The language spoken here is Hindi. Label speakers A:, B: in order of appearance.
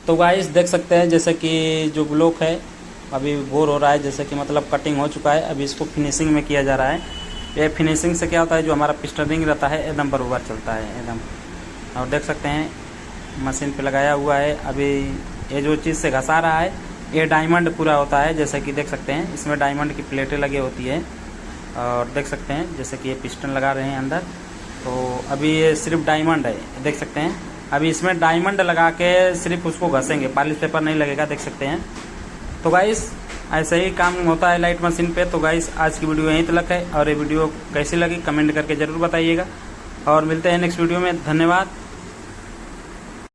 A: तो गाइस देख सकते हैं जैसे कि जो ब्लॉक है अभी बोर हो रहा है, जैसे कि मतलब कटिंग हो चुका है। अभी इसको फिनिशिंग में किया जा रहा है। ये फिनिशिंग से क्या होता है, जो हमारा पिस्टन रिंग रहता है एकदम बराबर चलता है एकदम। और देख सकते हैं मशीन पे लगाया हुआ है। अभी ये जो चीज़ से घसा रहा है ये डायमंड पूरा होता है। जैसे कि देख सकते हैं इसमें डायमंड की प्लेटें लगी होती है। और देख सकते हैं जैसे कि ये पिस्टन लगा रहे हैं अंदर, तो अभी ये सिर्फ डायमंड है, देख सकते हैं। अभी इसमें डायमंड लगा के सिर्फ उसको घसेंगे, पॉलिश पेपर नहीं लगेगा, देख सकते हैं। तो गाइस ऐसे ही काम होता है लाइट मशीन पे। तो गाइस आज की वीडियो यहीं तक है, और ये वीडियो कैसी लगी कमेंट करके ज़रूर बताइएगा, और मिलते हैं नेक्स्ट वीडियो में। धन्यवाद।